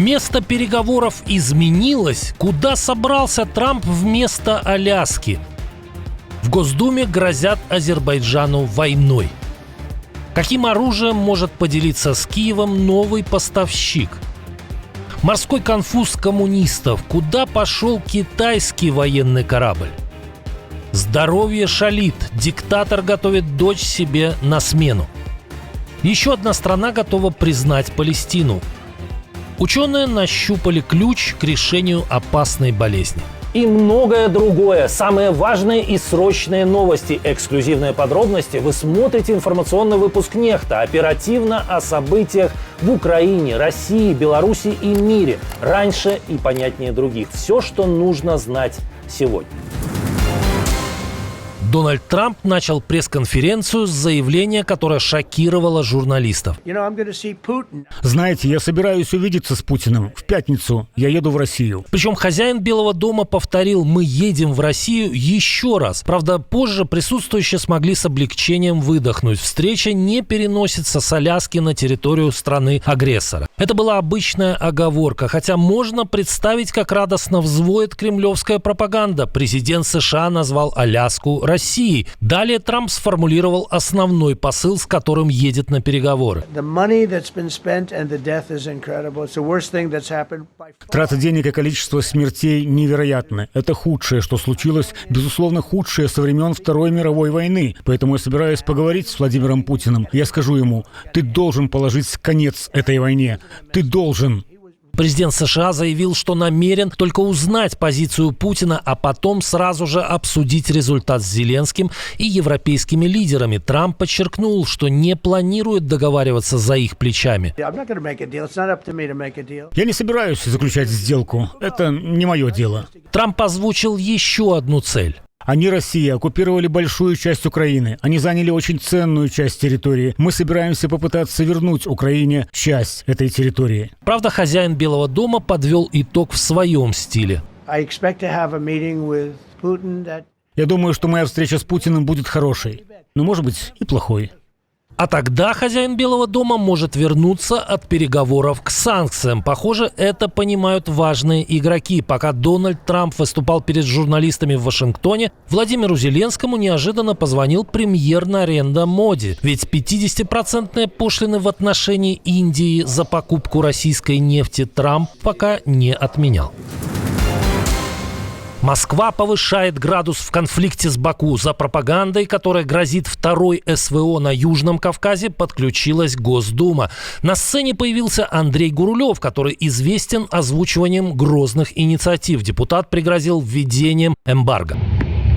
Место переговоров изменилось. Куда собрался Трамп вместо Аляски? В Госдуме грозят Азербайджану войной. Каким оружием может поделиться с Киевом новый поставщик? Морской конфуз коммунистов. Куда пошел китайский военный корабль? Здоровье шалит. Диктатор готовит дочь себе на смену. Еще одна страна готова признать Палестину. Ученые нащупали ключ к решению опасной болезни. И многое другое. Самые важные и срочные новости, эксклюзивные подробности. Вы смотрите информационный выпуск «Нехта». Оперативно о событиях в Украине, России, Беларуси и мире. Раньше и понятнее других. Все, что нужно знать сегодня. Дональд Трамп начал пресс-конференцию с заявления, которое шокировало журналистов. Знаете, я собираюсь увидеться с Путиным. В пятницу я еду в Россию. Причем хозяин Белого дома повторил: «Мы едем в Россию» еще раз. Правда, позже присутствующие смогли с облегчением выдохнуть. Встреча не переносится с Аляски на территорию страны-агрессора. Это была обычная оговорка, хотя можно представить, как радостно взвоет кремлевская пропаганда. Президент США назвал Аляску Россией. Далее Трамп сформулировал основной посыл, с которым едет на переговоры. Трата денег и количество смертей невероятны. Это худшее, что случилось, безусловно, худшее со времен Второй мировой войны. Поэтому я собираюсь поговорить с Владимиром Путиным. Я скажу ему: ты должен положить конец этой войне. Ты должен. Президент США заявил, что намерен только узнать позицию Путина, а потом сразу же обсудить результат с Зеленским и европейскими лидерами. Трамп подчеркнул, что не планирует договариваться за их плечами. Я не собираюсь заключать сделку. Это не мое дело. Трамп озвучил еще одну цель. Они, Россия, оккупировали большую часть Украины. Они заняли очень ценную часть территории. Мы собираемся попытаться вернуть Украине часть этой территории. Правда, хозяин Белого дома подвел итог в своем стиле. Я думаю, что моя встреча с Путиным будет хорошей, но, может быть, и плохой. А тогда хозяин Белого дома может вернуться от переговоров к санкциям. Похоже, это понимают важные игроки. Пока Дональд Трамп выступал перед журналистами в Вашингтоне, Владимиру Зеленскому неожиданно позвонил премьер Нарендра Моди. Ведь 50% пошлины в отношении Индии за покупку российской нефти Трамп пока не отменял. Москва повышает градус в конфликте с Баку. За пропагандой, которая грозит второй СВО на Южном Кавказе, подключилась Госдума. На сцене появился Андрей Гурулев, который известен озвучиванием грозных инициатив. Депутат пригрозил введением эмбарго.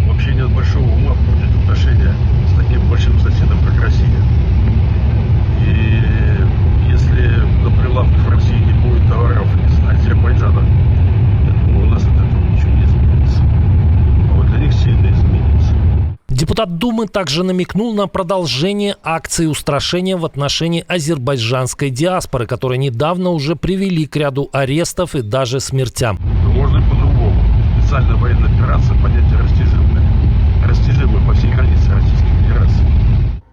Вообще нет большого ума портить отношения с таким большим соседом, как Россия. И если на прилавках в России не будет товаров из Азербайджана, у нас от этого ничего не изменится. А вот для них сильно изменится. Депутат Думы также намекнул на продолжение акции устрашения в отношении азербайджанской диаспоры, которые недавно уже привели к ряду арестов и даже смертям. Можно и по-другому. Специальная военная операция, понятие растяжимое. Растяжимое по всей границе Российской Федерации.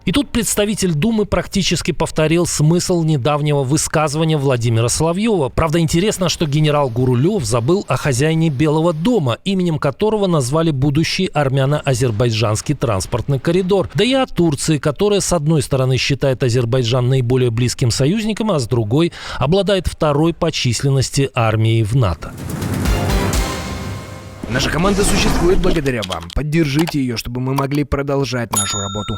И тут представитель Думы практически повторил смысл недавнего высказывания Владимира Соловьева. Правда, интересно, что генерал Гурулев забыл о хозяине Белого дома, именем которого назвали будущий армяно-азербайджанский транспортный коридор. Да и о Турции, которая, с одной стороны, считает Азербайджан наиболее близким союзником, а с другой обладает второй по численности армией в НАТО. Наша команда существует благодаря вам. Поддержите ее, чтобы мы могли продолжать нашу работу.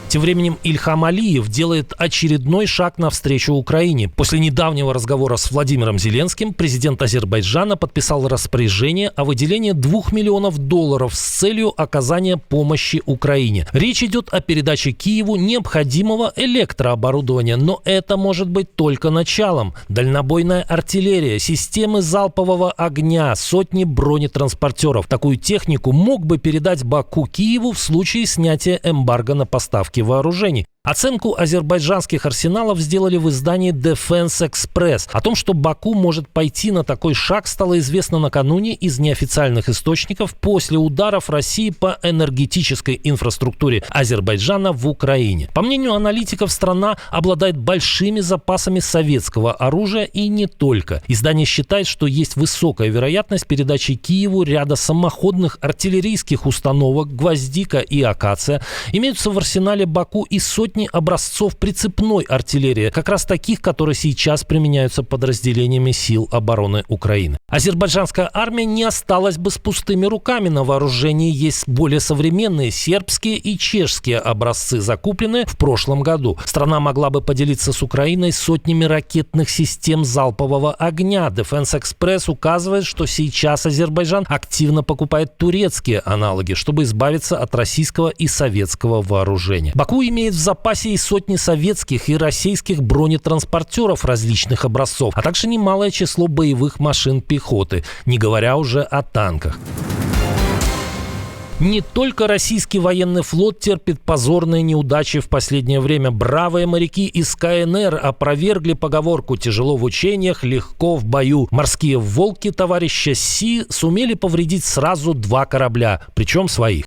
Тем временем Ильхам Алиев делает очередной шаг навстречу Украине. После недавнего разговора с Владимиром Зеленским президент Азербайджана подписал распоряжение о выделении $2 миллионов с целью оказания помощи Украине. Речь идет о передаче Киеву необходимого электрооборудования, но это может быть только началом. Дальнобойная артиллерия, системы залпового огня, сотни бронетранспортеров. Такую технику мог бы передать Баку Киеву в случае снятия эмбарго на поставки вооружений. Оценку азербайджанских арсеналов сделали в издании Defense Express. О том, что Баку может пойти на такой шаг, стало известно накануне из неофициальных источников после ударов России по энергетической инфраструктуре Азербайджана в Украине. По мнению аналитиков, страна обладает большими запасами советского оружия и не только. Издание считает, что есть высокая вероятность передачи Киеву ряда самоходных артиллерийских установок «Гвоздика» и «Акация». Имеются в арсенале Баку и сотни образцов прицепной артиллерии, как раз таких, которые сейчас применяются подразделениями сил обороны Украины. Азербайджанская армия не осталась бы с пустыми руками. На вооружении есть более современные сербские и чешские образцы, закупленные в прошлом году. Страна могла бы поделиться с Украиной сотнями ракетных систем залпового огня. Defense Express указывает, что сейчас Азербайджан активно покупает турецкие аналоги, чтобы избавиться от российского и советского вооружения. Баку имеет в запасе и сотни советских и российских бронетранспортеров различных образцов, а также немалое число боевых машин пехоты, не говоря уже о танках. Не только российский военный флот терпит позорные неудачи в последнее время. Бравые моряки из КНР опровергли поговорку «тяжело в учениях, легко в бою». Морские волки товарища Си сумели повредить сразу 2 корабля, причем своих.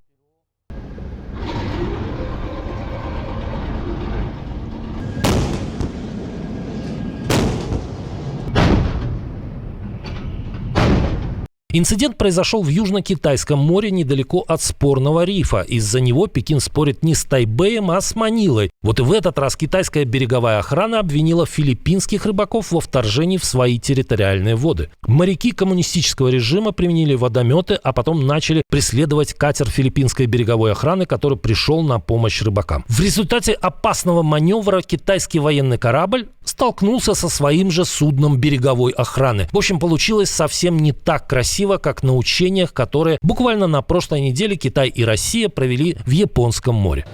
Инцидент произошел в Южно-Китайском море недалеко от спорного рифа. Из-за него Пекин спорит не с Тайбэем, а с Манилой. Вот и в этот раз китайская береговая охрана обвинила филиппинских рыбаков во вторжении в свои территориальные воды. Моряки коммунистического режима применили водометы, а потом начали преследовать катер филиппинской береговой охраны, который пришел на помощь рыбакам. В результате опасного маневра китайский военный корабль столкнулся со своим же судном береговой охраны. В общем, получилось совсем не так красиво, как на учениях, которые буквально на прошлой неделе Китай и Россия провели в Японском море.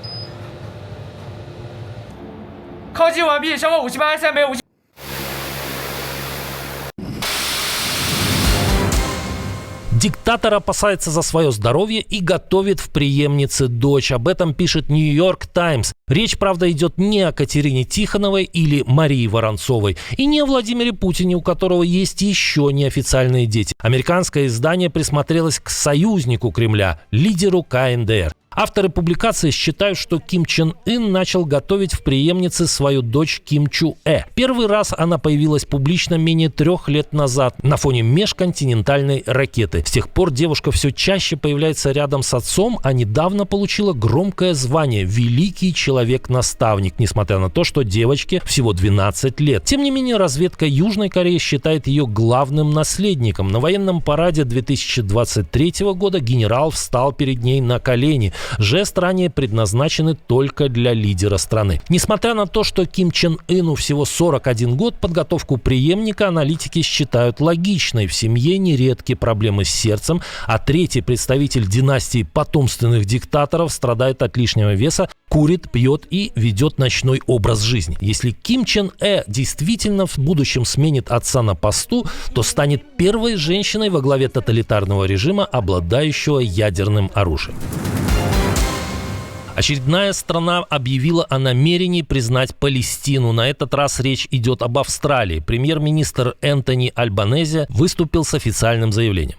Диктатор опасается за свое здоровье и готовит в преемнице дочь. Об этом пишет Нью-Йорк Таймс. Речь, правда, идет не о Катерине Тихоновой или Марии Воронцовой, и не о Владимире Путине, у которого есть еще неофициальные дети. Американское издание присмотрелось к союзнику Кремля, лидеру КНДР. Авторы публикации считают, что Ким Чен Ын начал готовить в преемнице свою дочь Ким Чу Э. Первый раз она появилась публично менее 3 лет назад на фоне межконтинентальной ракеты. С тех пор девушка все чаще появляется рядом с отцом, а недавно получила громкое звание «Великий человек-наставник», несмотря на то, что девочке всего 12 лет. Тем не менее, разведка Южной Кореи считает ее главным наследником. На военном параде 2023 года генерал встал перед ней на колени. Жест ранее предназначены только для лидера страны. Несмотря на то, что Ким Чен Ыну всего 41 год, подготовку преемника аналитики считают логичной. В семье нередки проблемы с сердцем, а третий представитель династии потомственных диктаторов страдает от лишнего веса, курит, пьет и ведет ночной образ жизни. Если Ким Чен Э действительно в будущем сменит отца на посту, то станет первой женщиной во главе тоталитарного режима, обладающего ядерным оружием. Очередная страна объявила о намерении признать Палестину. На этот раз речь идет об Австралии. Премьер-министр Энтони Альбанезе выступил с официальным заявлением.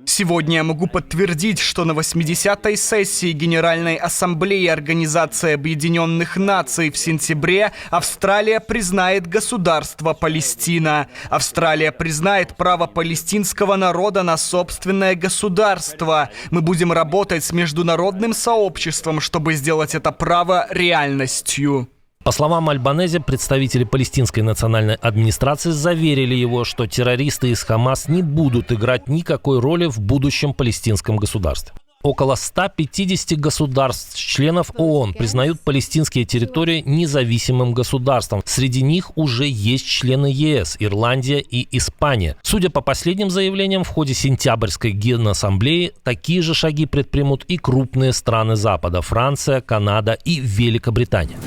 Сегодня я могу подтвердить, что на 80-й сессии Генеральной Ассамблеи Организации Объединенных Наций в сентябре Австралия признает государство Палестина. Австралия признает право палестинского народа на собственное государство. Мы будем работать с международным сообществом, чтобы сделать это право реальностью. По словам Альбанезе, представители палестинской национальной администрации заверили его, что террористы из Хамас не будут играть никакой роли в будущем палестинском государстве. Около 150 государств, членов ООН, признают палестинские территории независимым государством. Среди них уже есть члены ЕС, Ирландия и Испания. Судя по последним заявлениям, в ходе сентябрьской Генассамблеи такие же шаги предпримут и крупные страны Запада – Франция, Канада и Великобритания.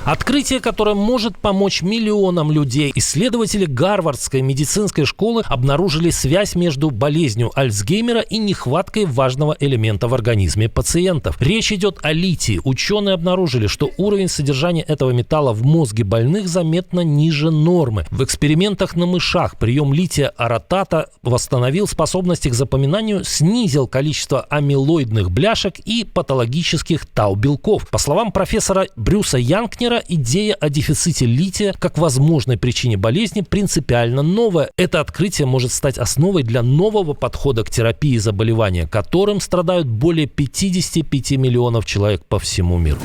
Открытие, которое может помочь миллионам людей. Исследователи Гарвардской медицинской школы обнаружили связь между болезнью Альцгеймера и нехваткой важного элемента в организме пациентов. Речь идет о литии. Ученые обнаружили, что уровень содержания этого металла в мозге больных заметно ниже нормы. В экспериментах на мышах прием лития аратата восстановил способности к запоминанию, снизил количество амилоидных бляшек и патологических тау-белков. По словам профессора Брюса Янкнера, идея о дефиците лития как возможной причине болезни принципиально новая. Это открытие может стать основой для нового подхода к терапии заболевания, которым страдают более 55 миллионов человек по всему миру.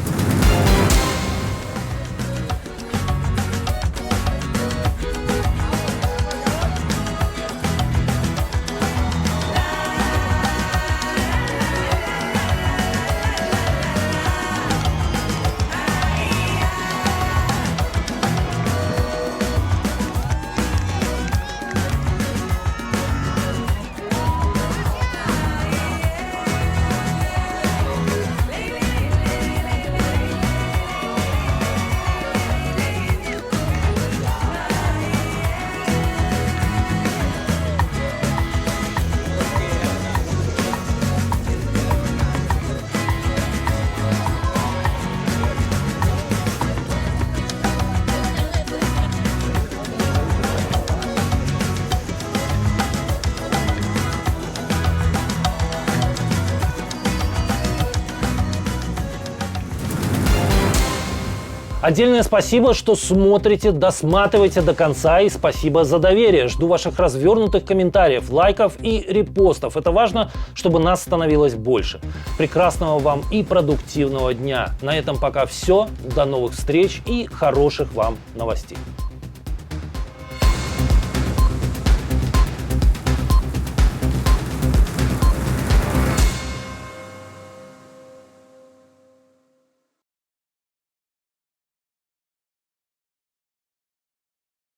Отдельное спасибо, что смотрите, досматриваете до конца, и спасибо за доверие. Жду ваших развернутых комментариев, лайков и репостов. Это важно, чтобы нас становилось больше. Прекрасного вам и продуктивного дня. На этом пока все. До новых встреч и хороших вам новостей.